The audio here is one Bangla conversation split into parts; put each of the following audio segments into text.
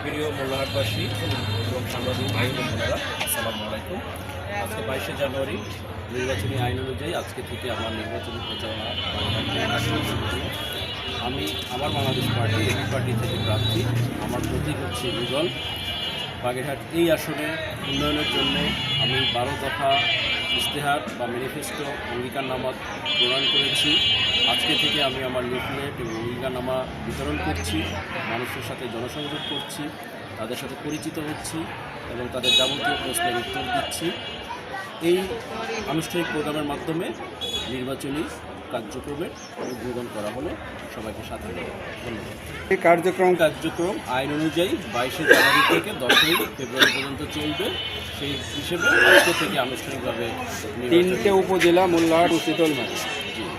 প্রিয় মোল্লাহাটবাসী এবং সাংবাদিক ভাই বোনেরা, আসসালামু আলাইকুম। আজকে 22শে জানুয়ারি নির্বাচনী আইন অনুযায়ী আজকে থেকে আমার নির্বাচনী প্রচারণা শুরু হলো। আমি আমার বাংলাদেশ পার্টি একটি পার্টি থেকে প্রার্থী। আমার প্রতীক হচ্ছে ঈগল। বাগেরহাট এই আসনে উন্নয়নের জন্য আমি 12 দফা ইশতেহার বা ম্যানিফেস্টো অঙ্গীকারনামা প্রদান করেছি। আজকে থেকে আমি আমার লিফলেট এবং অঙ্গীকারনামা বিতরণ করছি, মানুষের সাথে জনসংযোগ করছি, তাদের সাথে পরিচিত হচ্ছি এবং তাদের যাবতীয় প্রশ্নের উত্তর দিচ্ছি। এই আনুষ্ঠানিক প্রোগ্রামের মাধ্যমে নির্বাচনী কার্যক্রমের উদ্বোধন করা হলো। সবাইকে সাথে নিয়ে ধন্যবাদ। এই কার্যক্রম আইন অনুযায়ী 22শে জানুয়ারি থেকে 10ই ফেব্রুয়ারি পর্যন্ত চলবে। সেই হিসেবে আজকে থেকে আনুষ্ঠানিকভাবে 3টে উপজেলা মোল্লাহাট ও শীতলমারি।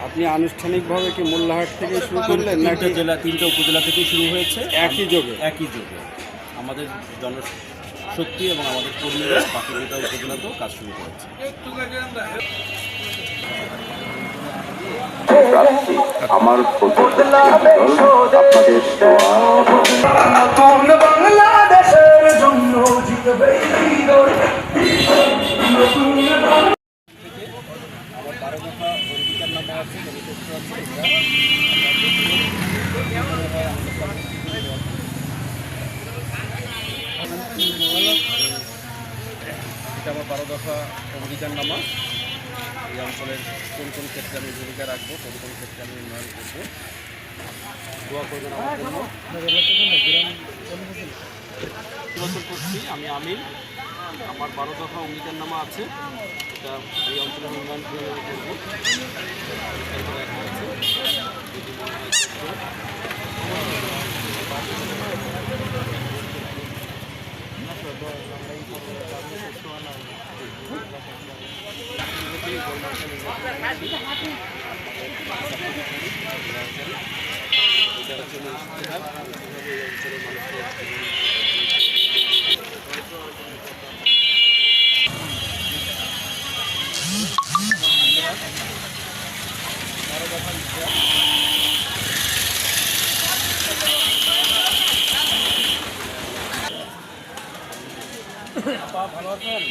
আপনি আনুষ্ঠানিকভাবে কি মোল্লাহাট থেকে শুরু করলেন নাকি 3টে উপজেলা থেকে শুরু হয়েছে? একই যোগে আমাদের জনশক্তি এবং আমাদের কর্মীরা বাকি দুটো উপজেলাতেও কাজ শুরু করেছে। আমার আপনাদের বাংলাদেশের জন্য জিতবে আমার 12 দফা অঙ্গীকারনামা আছে, ম্যানিফেস্টো আছে। এটা আমার 12 দফা অঙ্গীকারনামা। এই অঞ্চলের কোন কোন ক্ষেত্রে আমি ভূমিকা রাখবো, কোন কোন ক্ষেত্রে আমি উন্নয়ন করবো, দোয়া করবেন আমার জন্য। নির্বাচন করছি আমি আমিন। আমার 12 দফা অঙ্গীকারনামা আছে, এটা এই অঞ্চলের উন্নয়ন কীভাবে করবো ভালো আছেন?